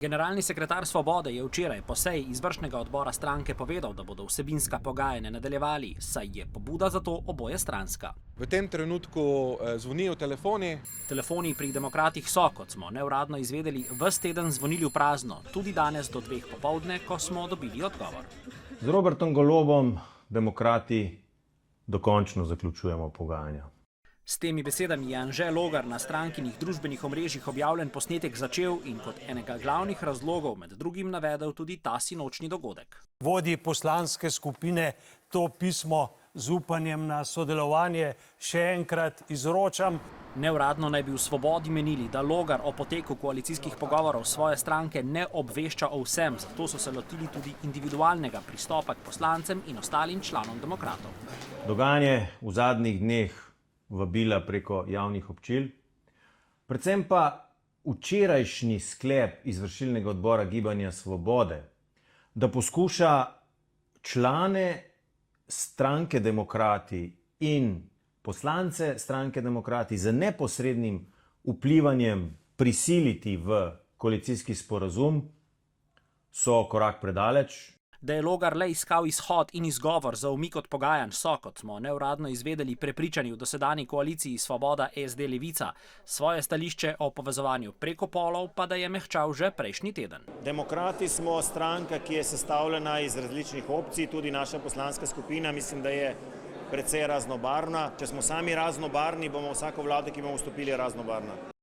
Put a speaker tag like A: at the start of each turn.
A: Generalni sekretar Svobode je včeraj po seji izvršnega odbora stranke povedal, da bodo vsebinska pogajanja nadaljevali, saj je pobuda za to obojestranska.
B: V tem trenutku zvonijo telefoni.
A: Telefoni pri demokratih so, kot smo neuradno izvedeli, ves teden zvonili v prazno, tudi danes do 2 popoldne, ko smo dobili odgovor.
C: Z Robertom Golobom demokrati dokončno zaključujemo pogajanja.
A: S temi besedami je Anže Logar na strankinih družbenih omrežjih objavljen posnetek začel in kot enega glavnih razlogov med drugim navedel tudi ta sinočnji dogodek.
D: Vodji poslanske skupine to pismo z upanjem na sodelovanje še enkrat izročam.
A: Neuradno naj bi v Svobodi menili, da Logar o poteku koalicijskih pogovorov svoje stranke ne obvešča o vsem, zato so se lotili tudi individualnega pristopa k poslancem in ostalim članom demokratov.
C: Dogajanje v zadnjih dneh vabila preko javnih občil, predvsem pa včerajšnji sklep izvršilnega odbora Gibanja Svobode, da poskuša člane stranke Demokrati in poslance stranke Demokrati z neposrednim vplivanjem prisiliti v koalicijski sporazum, so korak predaleč.
A: Da je Logar le iskal izhod in izgovor za umik od pogajanj so, kot smo neuradno izvedeli, prepričani v dosedanji koaliciji Svoboda SD Levica. Svoje stališče o povezovanju preko polov pa da je mehčal že prejšnji teden.
E: Demokrati smo stranka, ki je sestavljena iz različnih opcij, tudi naša poslanska skupina, mislim, da je precej raznobarvna. Če smo sami raznobarvni, bomo vsako vlado, ki bomo vstopili, raznobarvna.